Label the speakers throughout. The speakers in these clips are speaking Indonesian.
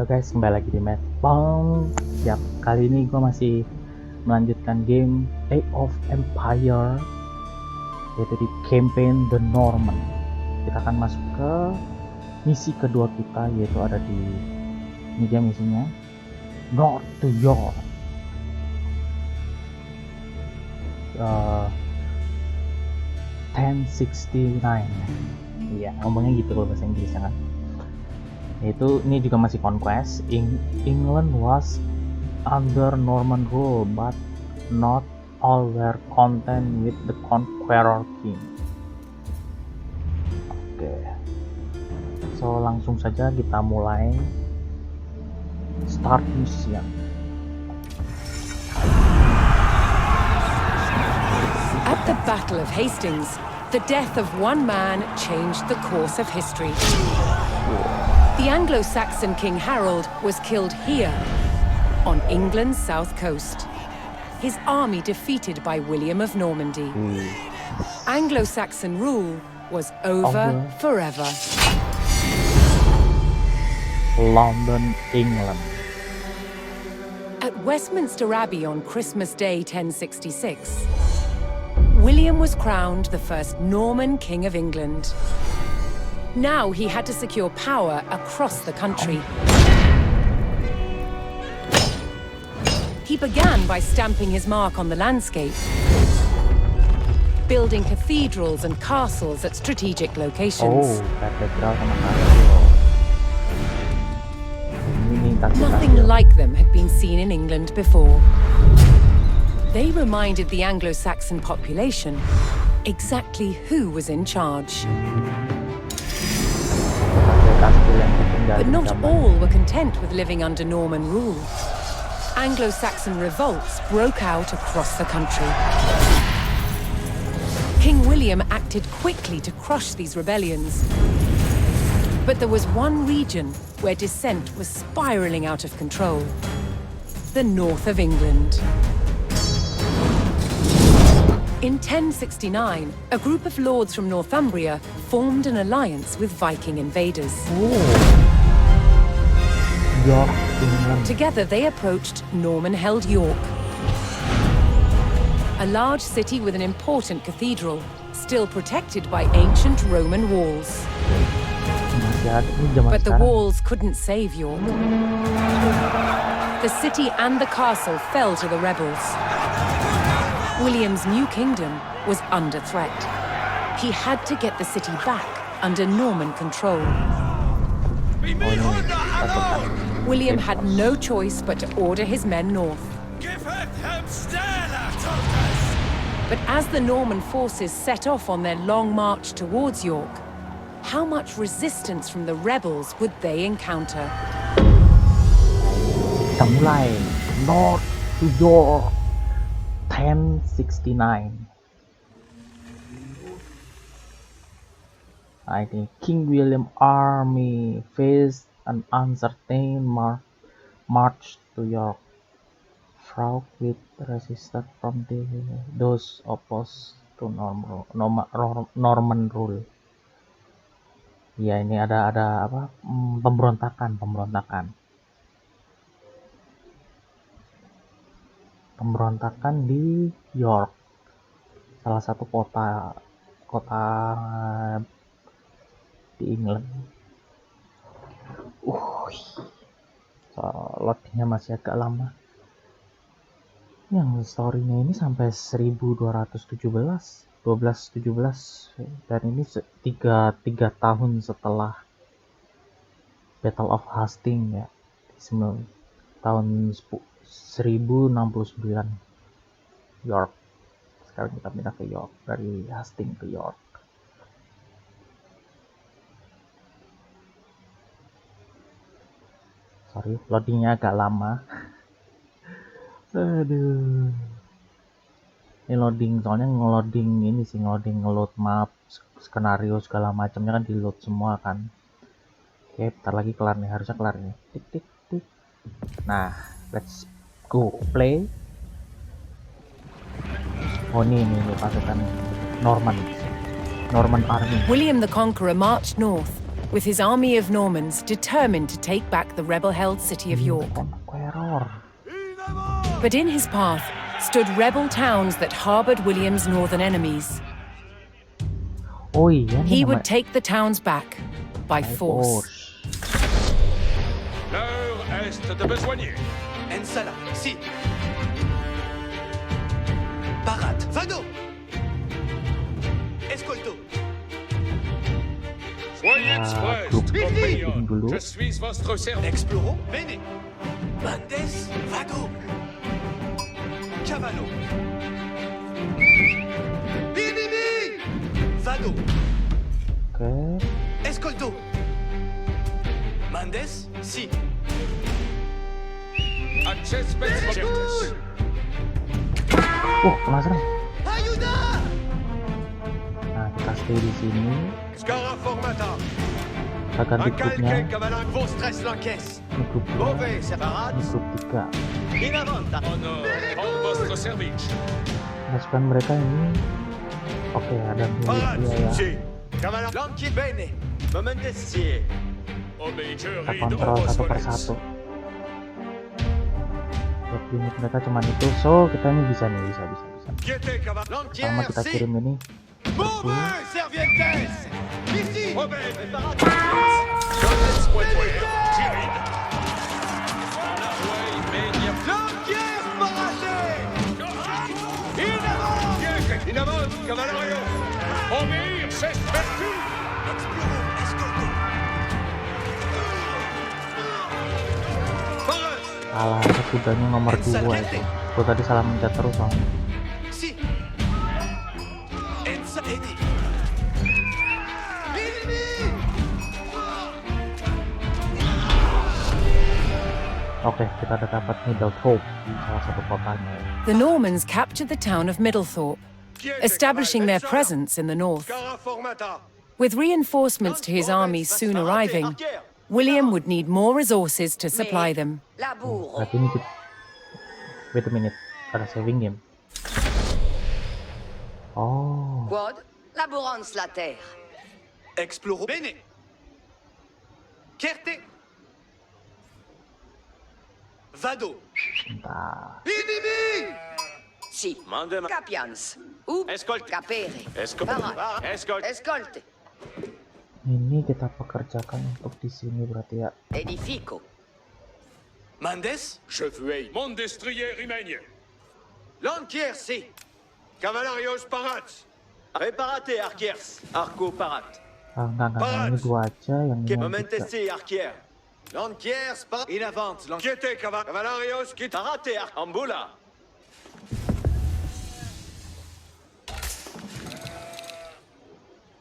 Speaker 1: Halo guys, kembali lagi di Map Bang. Siap, kali ini gue masih melanjutkan game Age of Empire, yaitu di campaign The Norman. Kita akan masuk ke misi kedua kita, yaitu ada di ini dia misinya, North to York. 1069. Iya, ngomongnya gitu kalau bahasa Inggrisnya kan. Yaitu ini juga masih conquest. England was under Norman rule, but not all were content with the conqueror king. Oke, so langsung saja kita mulai start mission.
Speaker 2: At the Battle of Hastings, the death of one man changed the course of history. The Anglo-Saxon King Harold was killed here, on England's south coast. His army defeated by William of Normandy. Anglo-Saxon rule was over forever.
Speaker 1: London, England.
Speaker 2: At Westminster Abbey on Christmas Day 1066, William was crowned the first Norman King of England. Now he had to secure power across the country. He began by stamping his mark on the landscape, building cathedrals and castles at strategic locations. Nothing like them had been seen in England before. They reminded the Anglo-Saxon population exactly who was in charge. But not all were content with living under Norman rule. Anglo-Saxon revolts broke out across the country. King William acted quickly to crush these rebellions. But there was one region where dissent was spiraling out of control: the north of England. In 1069, a group of lords from Northumbria formed an alliance with Viking invaders.
Speaker 1: York, England.
Speaker 2: Together they approached Norman-held York, a large city with an important cathedral, still protected by ancient Roman walls. But the walls couldn't save York. The city and the castle fell to the rebels. William's new kingdom was under threat. He had to get the city back under Norman control. William had no choice but to order his men north. But as the Norman forces set off on their long march towards York, how much resistance from the rebels would they encounter?
Speaker 1: North to York. 1069. I think King William army faced an uncertain march to York, fraught with resistance from those opposed to Norman rule. Ya, ini ada apa? Pemberontakan di York, salah satu kota di England. So, loadingnya masih agak lama. Yang storynya ini sampai 1217 dan ini 3 tahun setelah Battle of Hastings ya, tahun 1069 York. Sekarang kita pindah ke York, dari Hastings ke York. Sorry, loadingnya agak lama. Aduh, ini loading, soalnya ngeload map, skenario segala macamnya kan di load semua kan. Oke, bentar lagi kelar nih, harusnya kelar nih. Tik tik tik. Nah, let's go play. Oh ini pasukan Norman army.
Speaker 2: William the Conqueror marched north, with his army of Normans determined to take back the rebel-held city of York.
Speaker 1: Conqueror.
Speaker 2: But in his path stood rebel towns that harbored William's northern enemies.
Speaker 1: Oh iya nih
Speaker 2: He
Speaker 1: nama-
Speaker 2: would take the towns back by force.
Speaker 3: L'heure est de besoigner.
Speaker 4: Ensala, si. Parat, vado. Escolto.
Speaker 3: Soyez express,
Speaker 1: groupe
Speaker 3: compagnon.
Speaker 1: dulu.
Speaker 3: Je suis votre service.
Speaker 4: Exploro, bene. Bandes, vado. Cavallo. Inimi. Vado.
Speaker 1: Oke.
Speaker 4: Escolto. Mandes, si.
Speaker 3: Access Certes.
Speaker 1: Penasaran.
Speaker 4: Ayuda.
Speaker 1: Nah, kita stay di sini.
Speaker 3: Scara formata.
Speaker 1: Kita ganti
Speaker 3: Un
Speaker 1: grupnya.
Speaker 3: calque cavalant.
Speaker 4: Vos stress l'encaisse.
Speaker 1: Ini grup 2.
Speaker 4: Mauvais, separat.
Speaker 1: Ini grup 3.
Speaker 4: In avanta.
Speaker 3: Honor en votre service.
Speaker 1: Pasukan mereka ini. Oke, ada
Speaker 3: Parat,
Speaker 1: militnya ya.
Speaker 3: si. Cavalant.
Speaker 4: Lanchi bene. Momentes si.
Speaker 3: Obéiteur
Speaker 1: Kita
Speaker 3: et
Speaker 1: kontrol
Speaker 3: de
Speaker 1: satu per satu. Buat unit mereka cuma itu, so kita ini bisa nih, bisa.
Speaker 3: Piété cavalant.
Speaker 1: Pertama kita kirim ini.
Speaker 4: Mauvais, serviettes. Ici.
Speaker 3: Obéi.
Speaker 4: Parat.
Speaker 3: Jeunesse poitrée. Tiride. La rouille média.
Speaker 4: L'enquière paraté. In avant.
Speaker 3: Piété. In avant, cavalario. Obéir, c'est vertu.
Speaker 4: Exploro, escolto.
Speaker 3: Parat.
Speaker 1: Salah kudanya nomor 2 itu. Gue tadi salah mencet terus soalnya.
Speaker 4: Si. Ensa edi. Inimi.
Speaker 1: Oke, kita udah dapat Middlethorpe, salah satu kotanya ya.
Speaker 2: The Normans captured the town of Middlethorpe, establishing their presence in the north.
Speaker 3: Scara formata.
Speaker 2: With reinforcements to his armies soon arriving, William would need more resources to supply them.
Speaker 5: Laburo.
Speaker 1: Berarti ini wait a minute, ada saving game. Oh,
Speaker 5: Quod laborans la terre.
Speaker 4: Exploro. Bene. Certe. Vado.
Speaker 1: bentar.
Speaker 4: Inimi.
Speaker 5: Si.
Speaker 4: Mandem.
Speaker 5: Capians. Ou
Speaker 4: Escolte.
Speaker 5: capere.
Speaker 4: Escolte.
Speaker 5: Parat.
Speaker 4: Escolte.
Speaker 5: Escolte.
Speaker 1: Ini kita pekerjakan untuk di sini berarti ya.
Speaker 5: Edifico.
Speaker 4: Mandes.
Speaker 3: Je veux mon destrier Rimaigne.
Speaker 4: L'enquière si.
Speaker 3: Cavalarios parats.
Speaker 4: Reparate arquiers. Arco parat.
Speaker 1: Enggak, ini 2 aja yang ini yang
Speaker 4: Momentes
Speaker 1: 3.
Speaker 4: si arquier. L'enquiers parat. In avant.
Speaker 3: Piété cavalarios qui
Speaker 4: Parate ambula.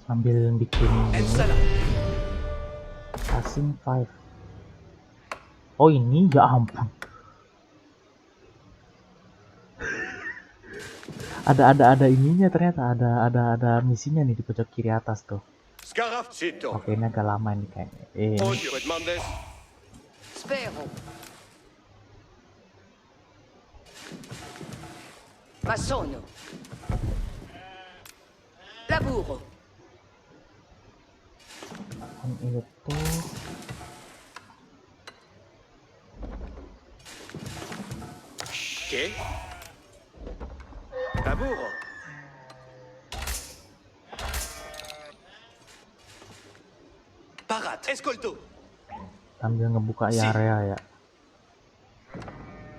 Speaker 1: Sambil bikin ini,
Speaker 4: Ensala.
Speaker 1: passing 5. Oh ini ya ampun. ada ininya ternyata, ada misinya nih di pojok kiri atas tuh.
Speaker 3: Scarafcito.
Speaker 1: Oke, ini agak lama nih kayaknya.
Speaker 3: Odio et Mandes.
Speaker 5: Spero. Masono. Laburo.
Speaker 1: Ini tuh
Speaker 4: Che? Laburo. Parat. Escolto.
Speaker 1: sambil ngebuka area ya.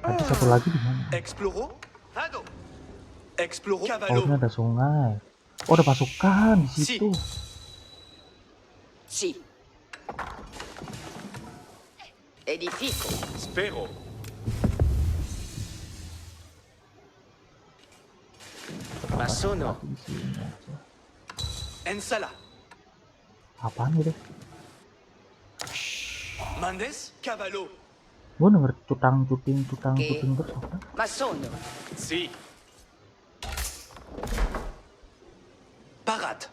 Speaker 1: Ada satu lagi di mana?
Speaker 4: Exploro. Vado. Exploro.
Speaker 1: Oh,
Speaker 4: Cavallo.
Speaker 1: ini ada sungai. Oh, ada pasukan di situ.
Speaker 5: Si. Edifico.
Speaker 4: Spero. Masono.
Speaker 1: Di sini aja.
Speaker 4: Ensala.
Speaker 1: Apaan gitu?
Speaker 4: Mandes. Cavallo.
Speaker 1: Gue denger cutang-cuting terus apa?
Speaker 5: Masono.
Speaker 4: Si. Parat.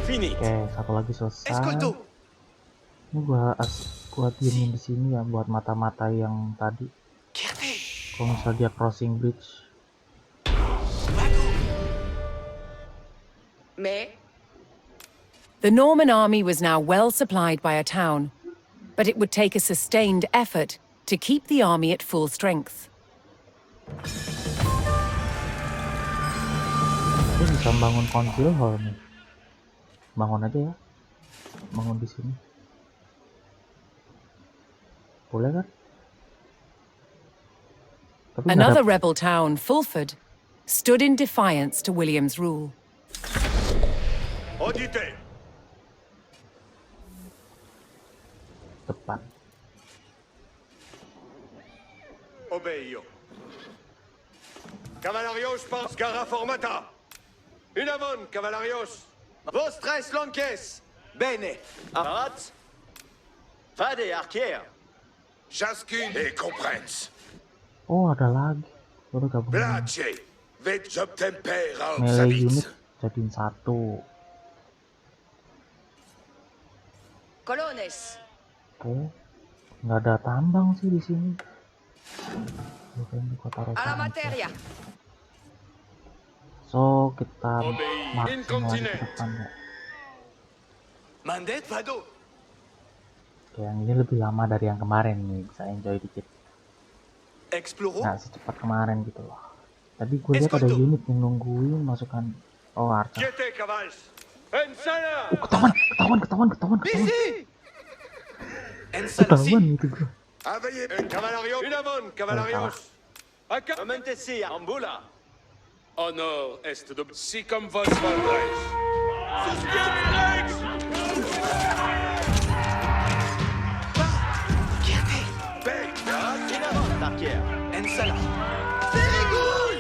Speaker 4: Fini.
Speaker 1: Oke, satu lagi selesai.
Speaker 4: Escolto.
Speaker 1: Ini gua diemin di sini ya buat mata-mata yang tadi.
Speaker 4: Certe.
Speaker 1: Kalau misalnya dia crossing bridge.
Speaker 4: Vado.
Speaker 5: Mais.
Speaker 2: The Norman army was now well supplied by a town, but it would take a sustained effort to keep the army at full strength.
Speaker 1: Aku bisa bangun konsil hall nih. Bangun aja ya. Bangun di sini. Boleh kan? Tapi nggak
Speaker 2: Another
Speaker 1: ada-
Speaker 2: rebel town, Fulford, stood in defiance to William's rule.
Speaker 3: Auditez.
Speaker 1: depan.
Speaker 3: Obéio. Cavallarios pense gara formata. Une avon, cavallarios.
Speaker 4: Vostres lonques. Bene. Arat. Fade arquier.
Speaker 3: Chascune et comprens.
Speaker 1: Oh, ada lagi. Udah gabung.
Speaker 3: Place. Vet obtemper a
Speaker 1: Melee unit
Speaker 3: obsavit.
Speaker 1: jadiin satu.
Speaker 5: Colones.
Speaker 1: Oke. Nggak ada tambang sih di sini. Oke, di kota
Speaker 5: A la
Speaker 1: Rosa.
Speaker 5: materia.
Speaker 1: So, kita
Speaker 3: Obey.
Speaker 1: marching lagi ke
Speaker 3: Incontinent.
Speaker 1: depan ya.
Speaker 4: Mandet vado.
Speaker 1: Oke, yang ini lebih lama dari yang kemarin nih. Bisa enjoy dikit.
Speaker 4: Exploro.
Speaker 1: Nggak secepat kemarin gitu loh. Tadi gue lihat ada
Speaker 4: Escolto.
Speaker 1: unit yang nungguin masukan. Oh, Archer.
Speaker 3: Quiete, cavals. Ensala.
Speaker 1: Ketahuan.
Speaker 4: Busy. Ensala si.
Speaker 1: Ketahuan itu gue.
Speaker 3: Aveillez. Un cavalario. Une avon, cavallarios. Acca.
Speaker 4: Momente si. Ambula.
Speaker 3: Honor est de si comme vos valdres. Suspiens
Speaker 4: Quiete.
Speaker 3: Beg.
Speaker 4: In avant arquier. Ensala. Very good.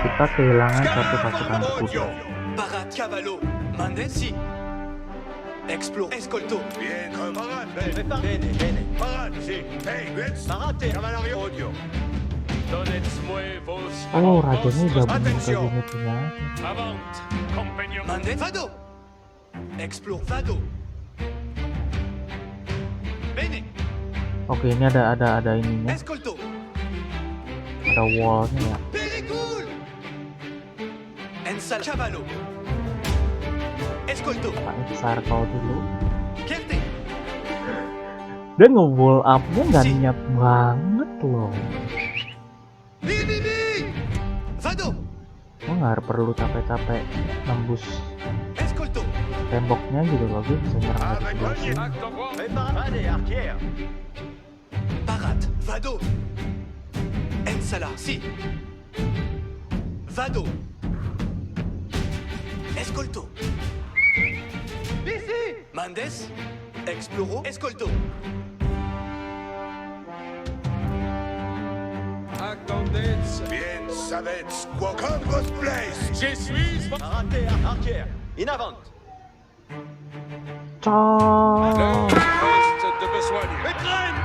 Speaker 1: Kita kehilangan satu pasukan kuda.
Speaker 4: Parat cavallo. Mandet si. Explore. Escolto.
Speaker 3: Bien, parade. Bene.
Speaker 4: Bene. Bene.
Speaker 3: Parade, si. Hey, let's.
Speaker 4: Parate.
Speaker 3: Cavalario. Audio. Donnez-moi vos.
Speaker 1: Oh, rajanya gabung ke
Speaker 3: Attention.
Speaker 1: unitnya.
Speaker 3: Avant, compagnon.
Speaker 4: Mandet vado. Explore vado. Bene.
Speaker 1: Oke, ini ada ininya.
Speaker 4: Escolto.
Speaker 1: Ada wallnya ya.
Speaker 4: Very cool. Ensala cavallo. Escolto.
Speaker 1: Paknya di circle dulu.
Speaker 4: Quiete.
Speaker 1: Dan nge-wall up-nya nggak niat banget loh.
Speaker 4: Bi. Vado.
Speaker 1: Lo nggak perlu capek-capek nembus
Speaker 4: Escolto.
Speaker 1: temboknya gitu loh. Gue bisa nyerang dari
Speaker 3: Avec
Speaker 1: sebelah sini.
Speaker 3: acte droit.
Speaker 4: Preparate arquier. Parat. Vado. Ensala. Si. Vado. Escolto. Busy. Mandes. Exploro. Escolto.
Speaker 3: Attendez. Bien, savets. Quocam vos place. Je suis.
Speaker 4: Parate arquier. In avant.
Speaker 1: Cok.
Speaker 3: Poste de besoin. Étreinte.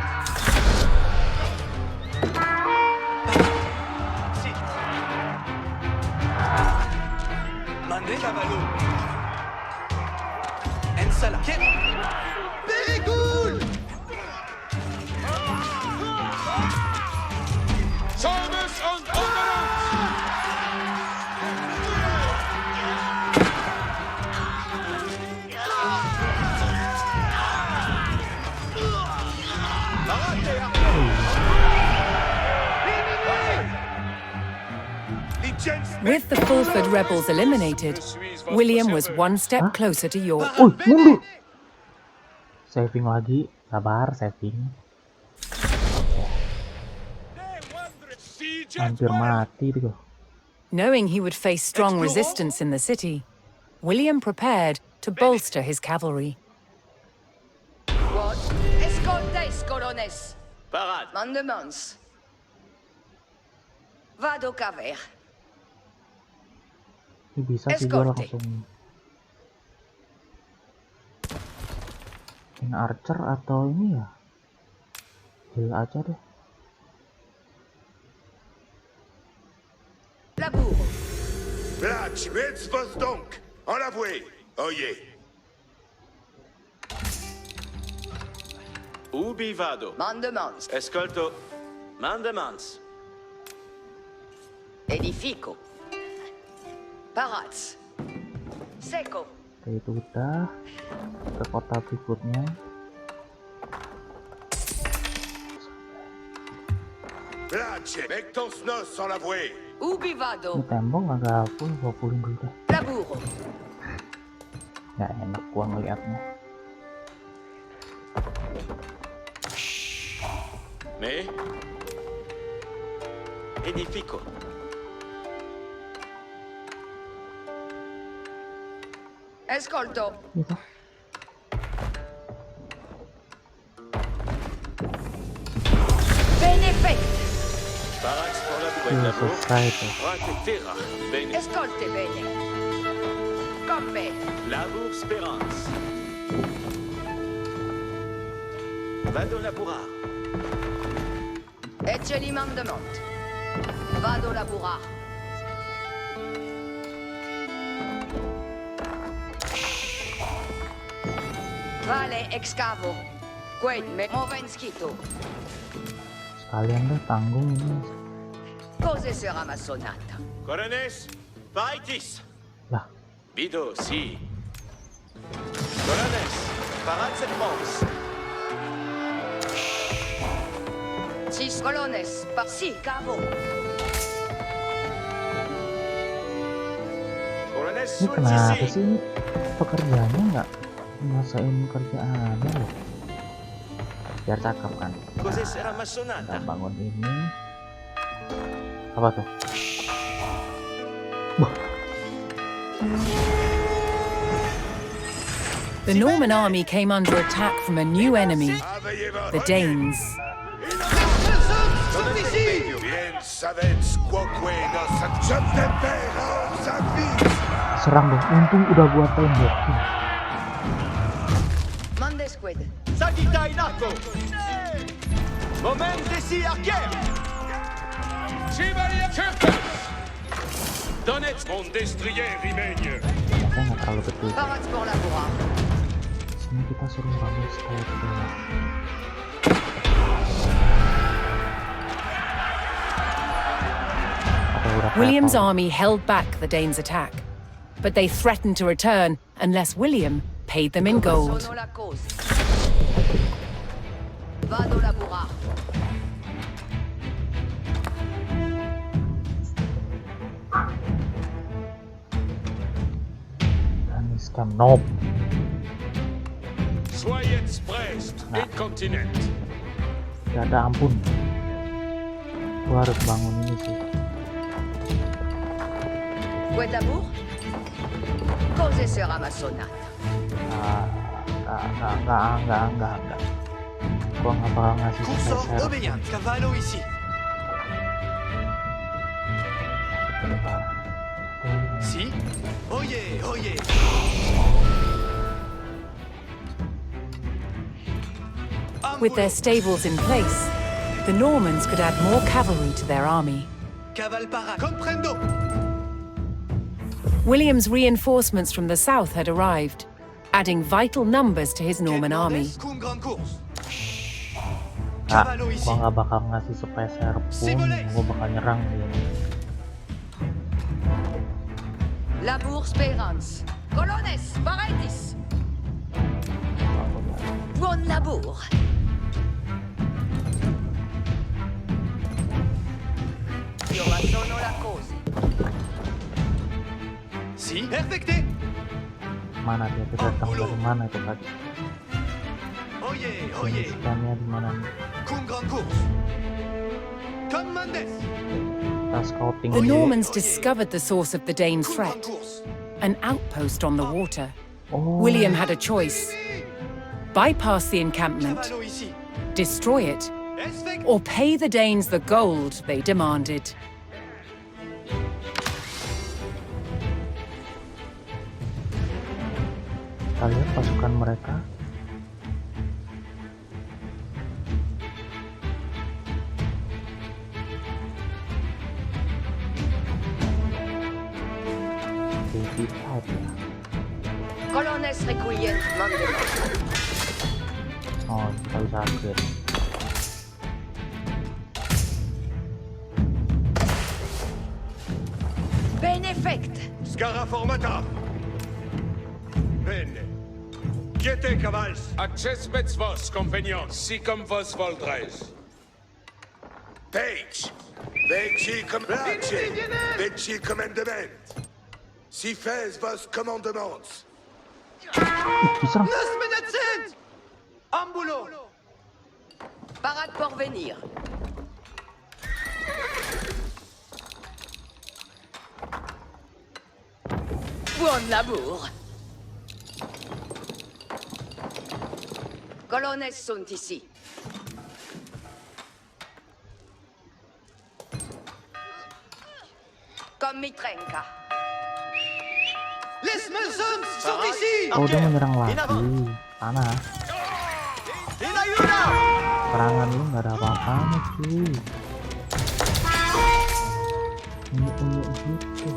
Speaker 4: Si. Mande cavallo. Ensala. Very cool.
Speaker 3: Sommes en ordonnance.
Speaker 4: Parate arquier.
Speaker 2: With the Fulford rebels eliminated, William was one step closer to York.
Speaker 1: Mundur. Saving lagi. Sabar, saving. Hampir mati tuh.
Speaker 2: Knowing he would face strong resistance in the city, William prepared to bolster his cavalry.
Speaker 5: What? Escoltes, colones.
Speaker 4: Parade.
Speaker 5: Mandements. Vado caver.
Speaker 1: Ini bisa sih gue
Speaker 5: Escorte.
Speaker 1: langsung ini archer atau ini ya heal aja deh.
Speaker 5: Labour.
Speaker 3: Blach, metz vos donc. En la vouée. Oyez.
Speaker 4: Ubi vado.
Speaker 5: Mandements.
Speaker 4: Escolto. Mandemans.
Speaker 5: Edifico. Parats. Seco.
Speaker 1: Oke, itu udah. Ke kota berikutnya.
Speaker 3: Place, mec ton snos sans l'avouer.
Speaker 5: Ubi
Speaker 1: Ini
Speaker 5: vado.
Speaker 1: tembok agak aku 20 dulu deh.
Speaker 5: Laburo.
Speaker 1: Nggak enak gua ngeliatnya.
Speaker 4: Mais Edifico.
Speaker 5: Ascolto.
Speaker 1: Gitu.
Speaker 5: Benefect.
Speaker 4: Parax pour la
Speaker 1: Iya,
Speaker 4: boîte d'amour.
Speaker 1: selesai tuh.
Speaker 4: Rate terra. Bene.
Speaker 5: Ascolte bene. Come.
Speaker 4: Labour spérance. Vado laborar.
Speaker 5: Ecce l'imandement. Vado laborar. Vale excavo. Quid me movenskito.
Speaker 1: Sekalian deh tanggung ini.
Speaker 5: Cose sarà ma sonata.
Speaker 4: Corones, Paitis.
Speaker 1: Lah,
Speaker 4: Vido, si. Corones, Paraz et Mons.
Speaker 5: Cis colones par si cavo.
Speaker 4: Corones,
Speaker 1: ini kenapa sih ini pekerjaannya nggak nyelesain kerjaannya loh? Biar cakep kan.
Speaker 4: Cos'è sarà massonata?
Speaker 1: Kita bangun ini. Apa tuh? Wah,
Speaker 2: The Norman army came under attack from a new enemy, the Danes.
Speaker 3: Bien savets quoque nos accepteros avis.
Speaker 1: serang dong. Untung udah gua tembokin.
Speaker 5: Mandes quid.
Speaker 4: Sagita in atto. Moment si archer.
Speaker 3: Chevalier certain. Donetsk, mon destrier remagne.
Speaker 1: Saya nggak terlalu betul.
Speaker 5: Parats pour laborar.
Speaker 1: Sini kita suruh bangun strategi.
Speaker 2: William's army held back the Danes' attack, but they threatened to return unless William paid them in gold.
Speaker 5: Sono la cause. Vado laborar.
Speaker 1: Daniskan nope.
Speaker 3: Soyez prest, incontinent.
Speaker 1: Gak ada ampun. Gua harus bangun ini sih.
Speaker 5: Quid d'amour? Cose sarà ma sonata.
Speaker 1: Enggak. Gua nggak bakal ngasih
Speaker 4: Cursor
Speaker 1: spesial.
Speaker 4: obéient. Cavallo ici. Si. Oye, oye.
Speaker 2: With their stables in place, the Normans could add more cavalry to their army.
Speaker 4: Caval para. Comprendo.
Speaker 2: William's reinforcements from the south had arrived, adding vital numbers to his Norman army.
Speaker 4: Cum grande course.
Speaker 1: Nggak, gua nggak bakal ngasih spesial pun. Gua bakal nyerang dia.
Speaker 5: Labour spérance. Colones, paraitis. Buon labour. Io ma sono la cose.
Speaker 4: Si. Perfecté.
Speaker 1: Mana dia? Kita datang dari mana itu tadi?
Speaker 4: Oye, oye.
Speaker 1: Scannya di mana nih?
Speaker 4: Cum grande course. Commandes.
Speaker 1: Kita scouting
Speaker 2: The
Speaker 1: dulu.
Speaker 2: Normans discovered the source of the Danes'
Speaker 4: Cum grande
Speaker 2: threat,
Speaker 4: course.
Speaker 2: an outpost on the water.
Speaker 1: Oh,
Speaker 2: William had a choice: bypass the encampment,
Speaker 4: Cavallo ici.
Speaker 2: destroy it,
Speaker 4: Esfect.
Speaker 2: or pay the Danes the gold they demanded.
Speaker 1: kita lihat pasukan mereka. Out ya.
Speaker 5: Colones requiem mandement.
Speaker 1: Oh, kita bisa upgrade.
Speaker 3: Formata. Bene. Quiete, cavals.
Speaker 6: Accesmets vos, compagnon, si cum vos voldres.
Speaker 3: Page. Veci place. Veci commandement. Si fais vos commandements.
Speaker 1: Diserang.
Speaker 4: Ambulo.
Speaker 5: Parade Porvenir. Buon lavoro. Colonnes sont ici. Comme Mitrenka.
Speaker 4: Les Smelson sont ici.
Speaker 1: Oh, dia menyerang lagi. Panas.
Speaker 4: Inayuda.
Speaker 1: Serangan lu nggak ada apa-apanya cuy. Unyu gitu.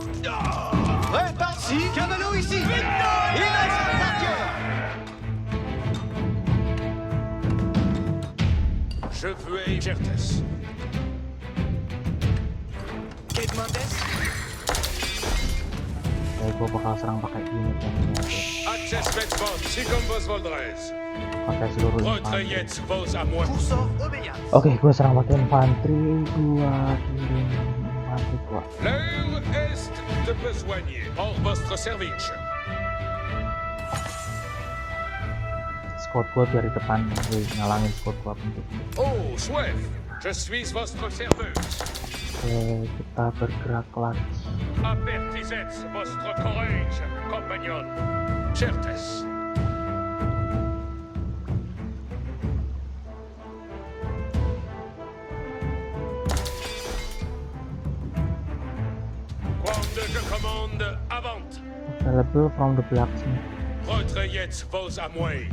Speaker 4: Réparti. Cavallo ici. Il a sa tête.
Speaker 6: Je veux certes.
Speaker 4: Quête Mendes.
Speaker 1: Gue bakal serang pakai unit yang ini aja.
Speaker 6: Accesmets vos, si cum vos voldres.
Speaker 1: Pakai seluruh infanteri.
Speaker 6: Retrayets vos à moi.
Speaker 4: Coursant obéissance.
Speaker 1: Oke, gue serang pakai infanteri gua. Infanteri gua.
Speaker 6: L'heure est de besoigner. Hors votre service.
Speaker 1: Squad gua biar di depan, gue ngalangin squad gua bentuk.
Speaker 6: Oh, chouette. Je suis votre serveuse.
Speaker 1: Oke, kita bergerak lagi.
Speaker 6: Apertisets votre courage, compagnon. Certes. Quand je commande, avant.
Speaker 1: Available from the blacksmith.
Speaker 6: Retrayets vos à moi.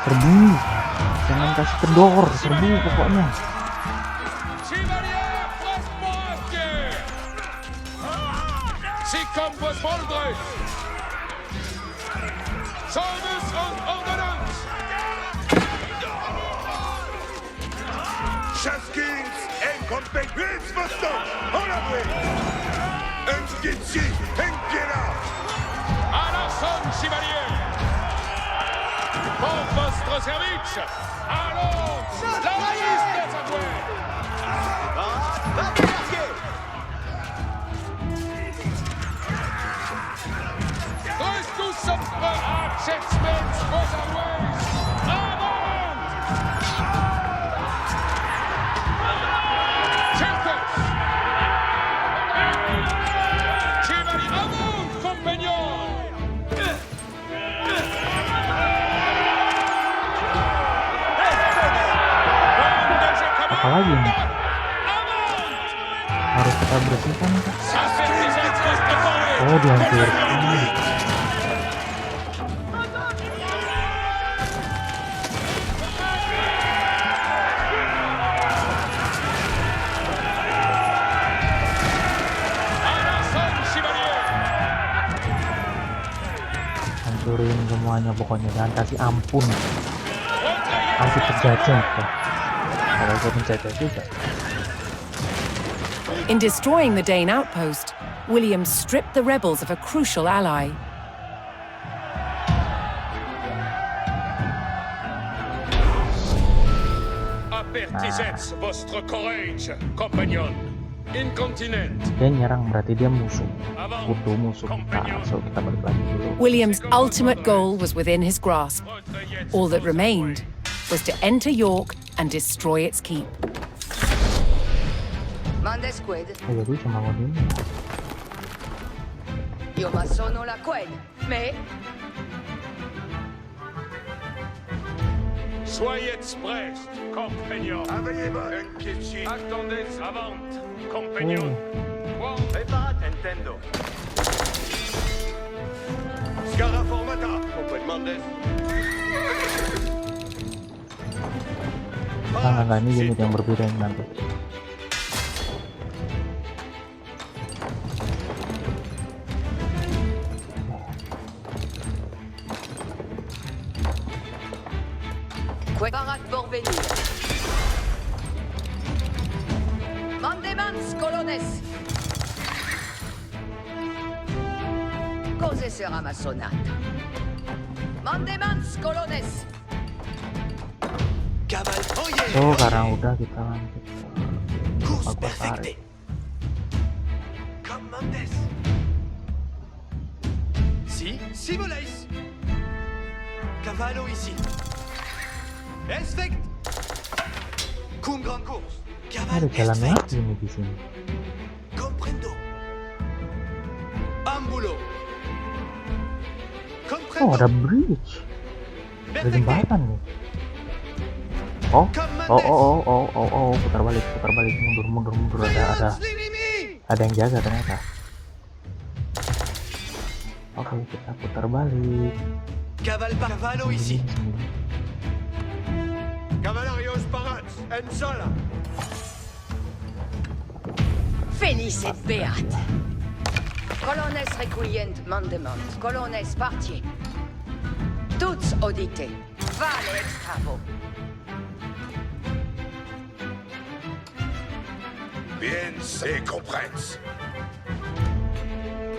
Speaker 1: Serbu, jangan kasih kendor, serbu pokoknya.
Speaker 6: Chevalier, presse-moi! Si comme vos voldres. Salus en ordonnance.
Speaker 3: Chaskins en compagnies vastos. En abri. En skitsi. En gena.
Speaker 6: À la sonne, chevalier. Pour votre service. Allons, la liste des avoués. Tous sommes prêts à Accesmets vos avoués. Avant! Certes. Chevalier, à vous, compagnon.
Speaker 1: Apa lagi nih? Harus kita bersihkan kah? Oh, dihancurkan. Hancurin semuanya pokoknya, jangan kasih ampun. Kasih penjajah kok. Kalau gue penjajah juga.
Speaker 2: In destroying the Dane outpost, William stripped the rebels of a crucial ally.
Speaker 6: Apertisets votre courage, compagnon. Incontinent.
Speaker 1: Dia nyerang berarti dia musuh. Butuh musuh kita, so kita balik lagi dulu.
Speaker 2: William's ultimate goal was within his grasp. All that remained was to enter York and destroy its keep.
Speaker 5: Mandes qued.
Speaker 1: Oh, jadi cuma mau ini.
Speaker 5: Io ma sono la qued. Mais
Speaker 6: Soyez prêts, compagnon.
Speaker 3: Aveillez-vous. En kitsi.
Speaker 6: Attendez avant, compagnon.
Speaker 4: Préparat Nintendo.
Speaker 3: Formata.
Speaker 6: Compagnon.
Speaker 1: Enggak, ini unit yang berbeda yang nanti.
Speaker 5: colones. Cose sera ma sonata. Mandemans colones.
Speaker 4: Cavale. Oh yeah.
Speaker 1: So karena udah kita lanjut ke
Speaker 4: Course
Speaker 1: gua
Speaker 4: perfecte.
Speaker 1: tarik.
Speaker 4: Commandes. Si voleis. Cavallo ici. Expect. Cum grand course.
Speaker 1: Ada
Speaker 4: Caval
Speaker 1: jalan
Speaker 4: expect.
Speaker 1: lagi nih di sini.
Speaker 4: Comprendo. Ambulo.
Speaker 1: Oh,
Speaker 4: Comprendo.
Speaker 1: ada bridge. Ada
Speaker 4: Perfecte.
Speaker 1: jembatan nih. Oh, putar balik, mundur. Ada yang jaga ternyata. Oke, kita putar balik.
Speaker 4: Cavallo ici.
Speaker 3: Cavalarios parats, en sola.
Speaker 5: Felice et beat. Colones requient mandement. Colones partie. Tuts audite. Vale extravo.
Speaker 3: Bien, c'est comprens.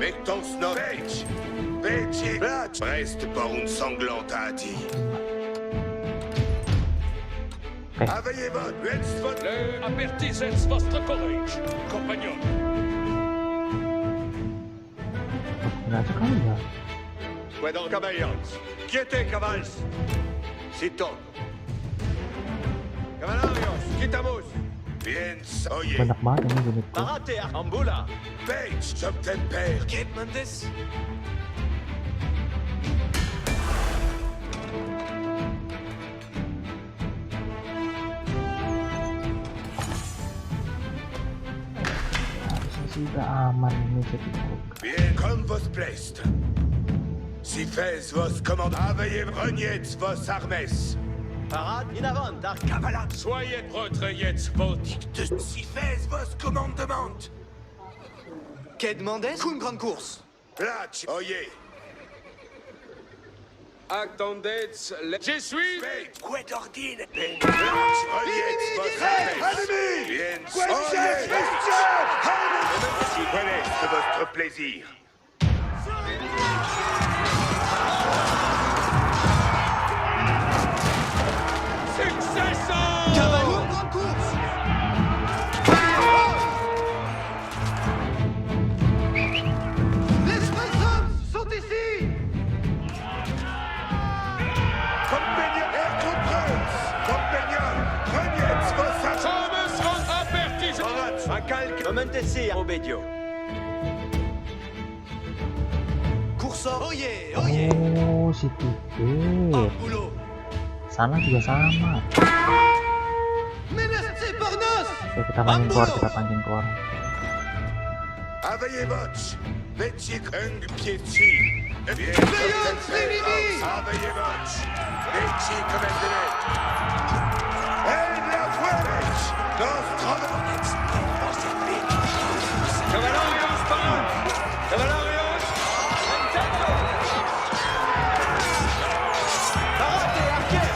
Speaker 3: Mettons nos page. Page, plat. Reste pas une sanglante à dire. Aveillez votre, votre.
Speaker 6: Le apertisens vostre courage, compagnon.
Speaker 1: Nggak sekali ya.
Speaker 3: Squadron cavaliers. Quiete, cavals. Sito. Cavalarios, quitamos. Bien, oye.
Speaker 1: Banyak banget ini unit tuh.
Speaker 4: Parate Ambula.
Speaker 3: Page, j'obtiens père.
Speaker 4: Cape Mendes.
Speaker 1: Harusnya sih udah aman ini jadi buka.
Speaker 3: Bien, comme vos plaisent. Si fais vos commandes, aveillez reniez vos armes.
Speaker 4: Parade in avant, dar cavalat.
Speaker 6: Soyez retrayets vos
Speaker 3: Si fais vos commandements.
Speaker 4: Quai Mendes. Cum grand course.
Speaker 3: Platch, oye.
Speaker 6: attendez les... J'y suis.
Speaker 3: Page, quet ordine. Platch, reniez vos armes. Bien, oye. Si connaissent de votre plaisir.
Speaker 6: Successor.
Speaker 4: Cavallo grand course. Les Sponsors sont ici.
Speaker 3: Compagnon, compagnon, reniez vos armes.
Speaker 6: Thomas von apertis.
Speaker 3: Un calque.
Speaker 4: Momentesi obedio. Cursor. Oh yeah, oh yeah.
Speaker 1: Oh, si tiket.
Speaker 4: Ambulo.
Speaker 1: Sana juga sama.
Speaker 4: Menacé par nos.
Speaker 1: Oke, kita pancing keluar.
Speaker 3: Aveillez votre. Métier kung pieti. Bien,
Speaker 4: Veillons, Trinity.
Speaker 3: Aveillez votre. Métier commandement. Et la voix. Nostromox.
Speaker 6: Cavalarios parade. Cavalarios.
Speaker 4: Parate arquer.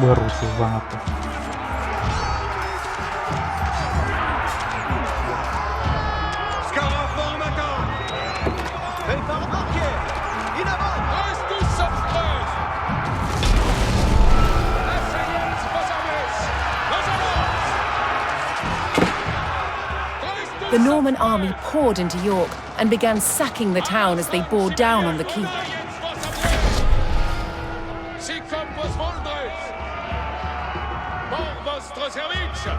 Speaker 1: Berusuh banget tuh.
Speaker 3: Scaraformaton.
Speaker 4: Elle part marquer. In avant.
Speaker 6: Reste tous substreuse. Asseyez vos armes. Vos armes. Reste tous
Speaker 2: The Norman army poured into York and began sacking the town as they bore down on the keep.
Speaker 6: Si comme vos voldres. Por vostro servicio.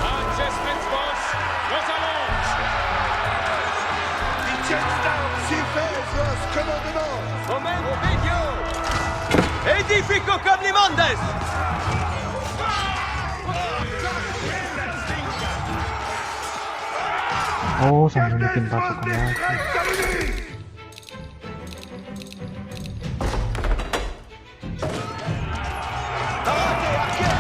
Speaker 6: Adjustments, boss. Nos allons.
Speaker 3: Si fais vos commandements.
Speaker 4: Moment obedio. Edifico comme les Mendes.
Speaker 1: Oh, sambil bikin pasukan lagi.
Speaker 4: Parate arquer.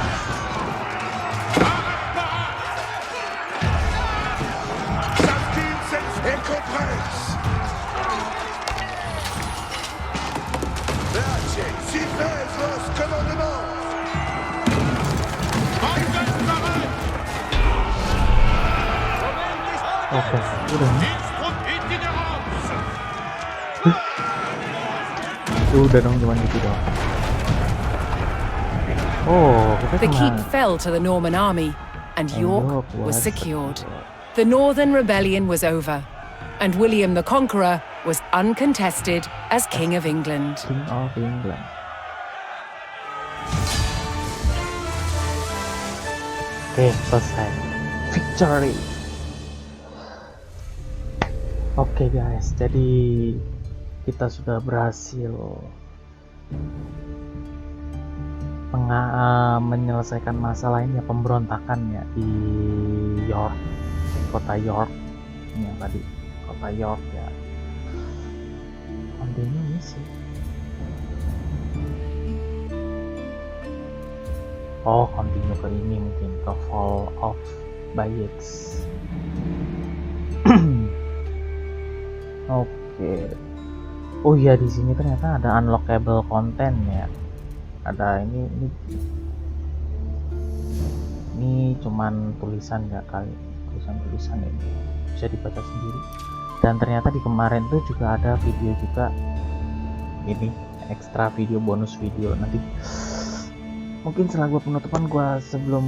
Speaker 3: Saint-Vincent et Compresse.
Speaker 1: Oke, udah nih. Udah dong, cuman gitu doang. Oh, kita
Speaker 2: The keep
Speaker 1: sama
Speaker 2: fell to the Norman army, and York was secured. The Northern Rebellion was over, and William the Conqueror was uncontested as King of England.
Speaker 1: King of England. Oke, selesai. Victory. Oke guys, jadi kita sudah berhasil menyelesaikan masalah ini ya, pemberontakan ya di York, kota York. Ini yang tadi, kota York ya. Continue ini sih. Oh, continue ke ini mungkin ke Fall of Bayeux. Oke. Oh iya, di sini ternyata ada unlockable content ya. Ada ini cuman tulisan ya kali, tulisan ini bisa dibaca sendiri. Dan ternyata di kemarin tuh juga ada video juga, ini ekstra video, bonus video. Nanti mungkin setelah gua penutupan, gua sebelum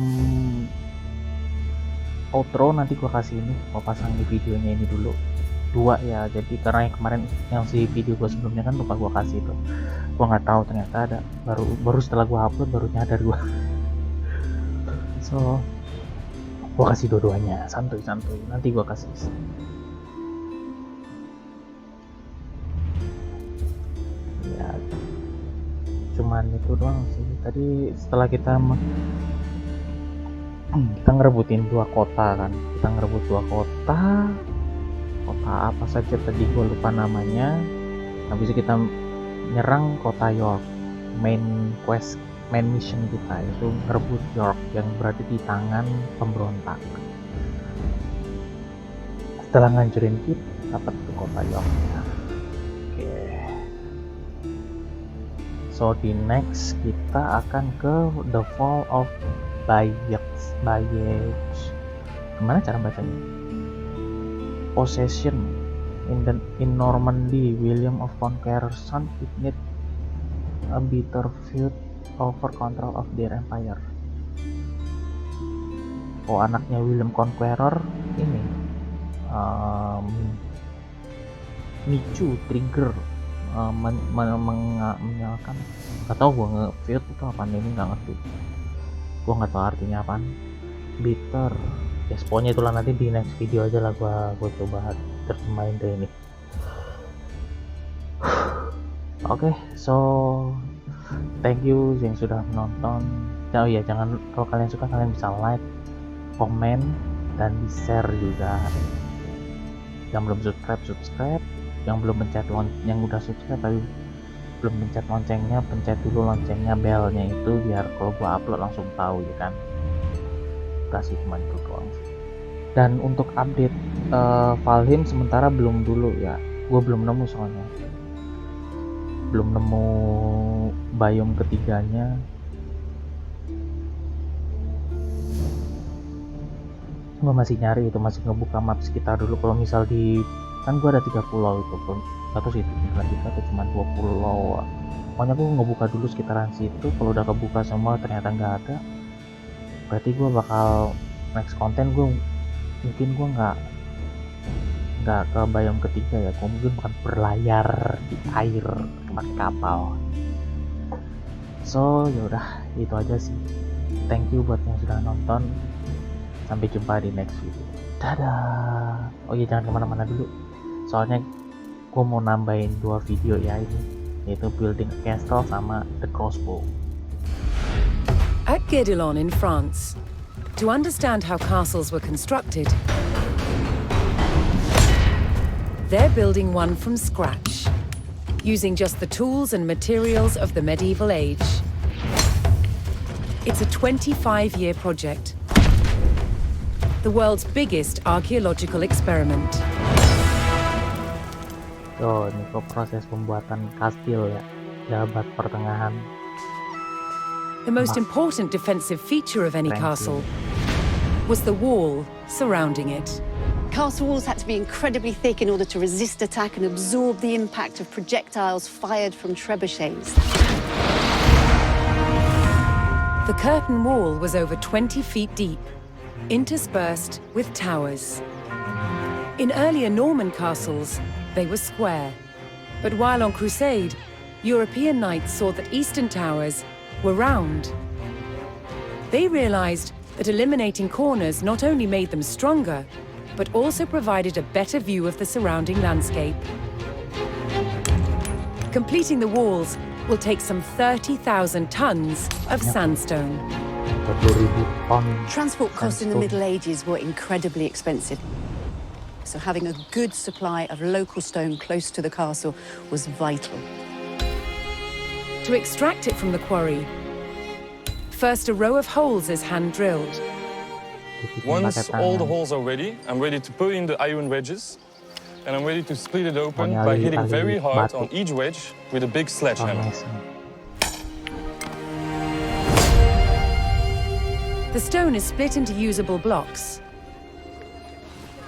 Speaker 1: outro nanti gua kasih ini, gua pasang di videonya ini dulu. 2 ya, jadi karena yang kemarin yang si video gua sebelumnya kan lupa gua kasih itu, gua nggak tahu ternyata ada, baru setelah gua upload baru nyadar gua. So gua kasih dua-duanya, santuy nanti gua kasih. Ya cuman itu doang sih tadi. Setelah kita ngerebutin 2 kota kan, kita ngerebut 2 kota apa saja tadi gue lupa namanya. Habis itu kita nyerang kota York. Main mission kita itu ngerebut York yang berada di tangan pemberontak. Setelah ngancurin kita dapat ke kota York. Oke. So di next kita akan ke the Fall of Bayeux. Gimana cara bacanya? Possession in Normandy, William of Conqueror's son ignited a bitter feud over control of their empire. Oh, anaknya William Conqueror ini micu trigger menyalakan, nggak tahu gue nge-feud itu apa ini, nggak ngerti, gue nggak tahu artinya apa. Bitter ya, pokoknya itulah, nanti di next video aja lah gue coba terjemahin deh ini. Oke, so thank you yang sudah menonton. Oh iya, jangan, kalau kalian suka kalian bisa like, komen, dan di share juga. Yang belum subscribe, yang belum pencet yang udah subscribe tapi belum pencet loncengnya, pencet dulu loncengnya, belnya itu, biar kalau gua upload langsung tahu ya kan. Kasih cuma itu doang. Dan untuk update Valheim sementara belum dulu ya, gue belum nemu, soalnya belum nemu biome ketiganya. Gue masih nyari itu, masih ngebuka map sekitar dulu. Kalau misal di, kan gue ada 3 pulau itu, atau situ kita atau cuma 2 pulau. Pokoknya gue ngebuka dulu sekitaran situ. Kalau udah kebuka semua ternyata nggak ada, berarti gue bakal next konten gue mungkin gue nggak ke biome ketiga ya, gue mungkin bakal berlayar di air pakai kapal. So yaudah, itu aja sih. Thank you buat yang sudah nonton, sampai jumpa di next video. Dadah. Oh iya, jangan kemana-mana dulu, soalnya gue mau nambahin 2 video ya ini, yaitu building a castle sama the crossbow.
Speaker 2: At Guédelon in France, to understand how castles were constructed, they're building one from scratch, using just the tools and materials of the medieval age. It's a 25-year project, the world's biggest archaeological experiment.
Speaker 1: Oh, ini kok proses pembuatan kastil ya, abad pertengahan.
Speaker 2: The most important defensive feature of any castle was the wall surrounding it.
Speaker 7: Castle walls had to be incredibly thick in order to resist attack and absorb the impact of projectiles fired from trebuchets.
Speaker 2: The curtain wall was over 20 feet deep, interspersed with towers. In earlier Norman castles, they were square. But while on crusade, European knights saw that eastern towers were round. They realized that eliminating corners not only made them stronger, but also provided a better view of the surrounding landscape. Completing the walls will take some 30,000 tons of sandstone.
Speaker 1: 20.000 ton
Speaker 7: Transport costs in the
Speaker 1: sandstone.
Speaker 7: Middle Ages were incredibly expensive. So having a good supply of local stone close to the castle was vital.
Speaker 2: To extract it from the quarry, first a row of holes is hand-drilled.
Speaker 8: Once all the holes are ready, I'm ready to put in the iron wedges, and I'm ready to split it open by hitting very hard on each wedge with a big sledgehammer.
Speaker 2: The stone is split into usable blocks,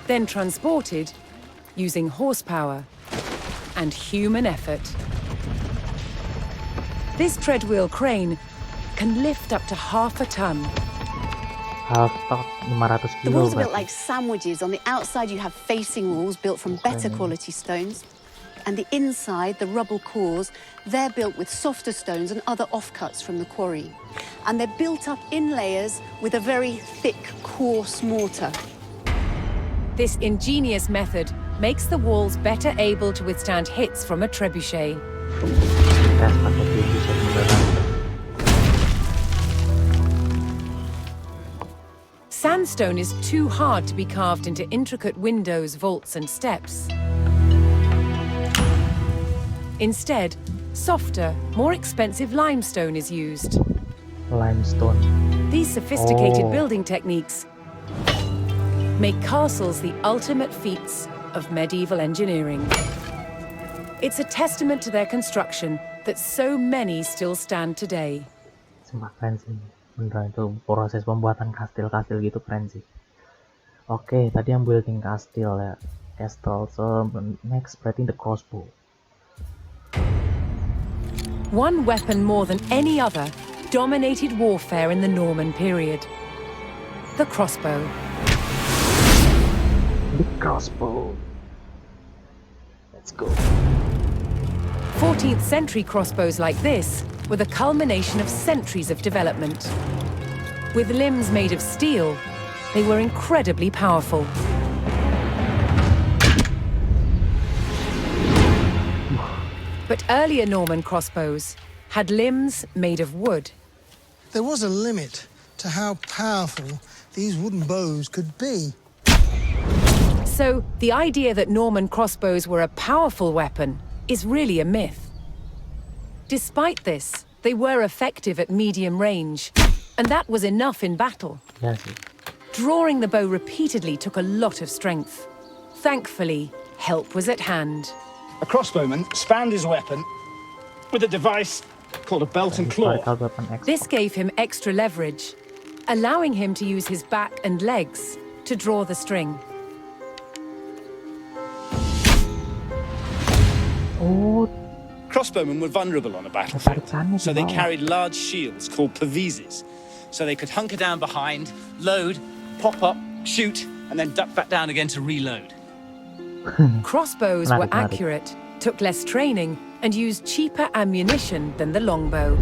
Speaker 2: then transported using horsepower and human effort. This treadwheel crane can lift up to half a ton.
Speaker 1: Half ton 500
Speaker 7: The
Speaker 1: kilo
Speaker 7: walls are built
Speaker 1: berarti.
Speaker 7: like sandwiches. On the outside, you have facing walls built from better quality stones. And the inside, the rubble cores, they're built with softer stones and other offcuts from the quarry. And they're built up in layers with a very thick, coarse mortar.
Speaker 2: This ingenious method makes the walls better able to withstand hits from a trebuchet.
Speaker 1: Tes pakai tinggi beneran.
Speaker 2: Sandstone is too hard to be carved into intricate windows, vaults, and steps. Instead, softer, more expensive limestone is used.
Speaker 1: Limestone.
Speaker 2: These sophisticated
Speaker 1: Oh.
Speaker 2: building techniques make castles the ultimate feats of medieval engineering. It's a testament to their construction that so many still stand today.
Speaker 1: Sumpah keren sih. Beneran itu proses pembuatan kastil-kastil gitu keren sih. Oke, tadi yang building kastil ya. Castle. So next berarti the crossbow.
Speaker 2: One weapon more than any other dominated warfare in the Norman period: the crossbow.
Speaker 1: The crossbow. Let's go.
Speaker 2: 14th century crossbows like this were the culmination of centuries of development. With limbs made of steel, they were incredibly powerful. But earlier Norman crossbows had limbs made of wood.
Speaker 9: There was a limit to how powerful these wooden bows could be.
Speaker 2: So the idea that Norman crossbows were a powerful weapon is really a myth. Despite this, they were effective at medium range, and that was enough in battle.
Speaker 1: Ya sih.
Speaker 2: Drawing the bow repeatedly took a lot of strength. Thankfully, help was at hand.
Speaker 10: A crossbowman spanned his weapon with a device called a belt and claw.
Speaker 1: Historical weapon expert.
Speaker 2: This gave him extra leverage, allowing him to use his back and legs to draw the string.
Speaker 1: Oh,
Speaker 10: Crossbowmen were vulnerable on a battlefield, so they carried large shields called pavises, so they could hunker down behind, load, pop up, shoot, and then duck back down again to reload.
Speaker 2: Crossbows were
Speaker 1: Menarik.
Speaker 2: accurate, took less training, and used cheaper ammunition than the longbow.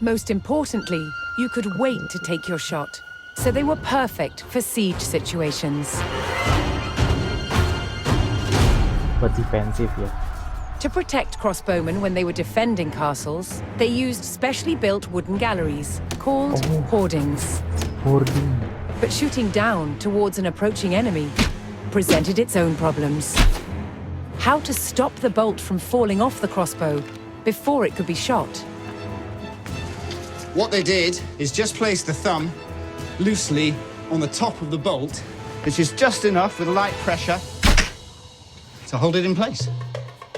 Speaker 2: Most importantly, you could wait to take your shot, so they were perfect for siege situations.
Speaker 1: buat defensif ya.
Speaker 2: To protect crossbowmen when they were defending castles, they used specially built wooden galleries, called hoardings.
Speaker 1: Hoarding.
Speaker 2: But shooting down towards an approaching enemy presented its own problems. How to stop the bolt from falling off the crossbow before it could be shot?
Speaker 11: What they did is just place the thumb loosely on the top of the bolt, which is just enough with light pressure to hold it in place.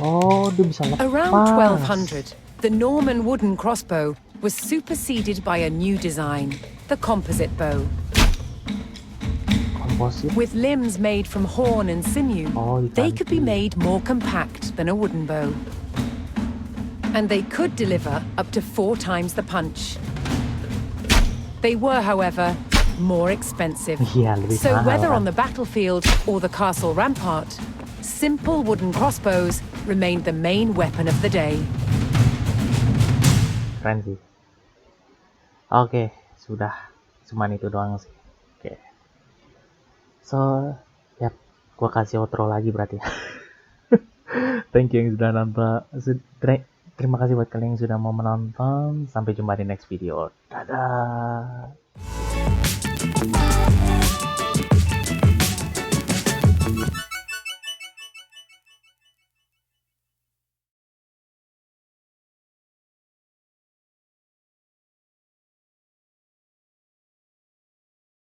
Speaker 1: Oh, dia bisa lepas.
Speaker 2: Around 1200, the Norman wooden crossbow was superseded by a new design, the composite bow. With limbs made from horn and sinew, they could be made more compact than a wooden bow. And they could deliver up to 4 times the punch. They were, however, more expensive. So whether on the battlefield or the castle rampart, simple wooden crossbows remained the main weapon of the day.
Speaker 1: Keren sih. Oke, sudah. Cuman itu doang sih. Oke. So, ya, gua kasih outro lagi berarti. Thank you yang sudah nonton. Terima kasih buat kalian yang sudah mau menonton. Sampai jumpa di next video. Dadah.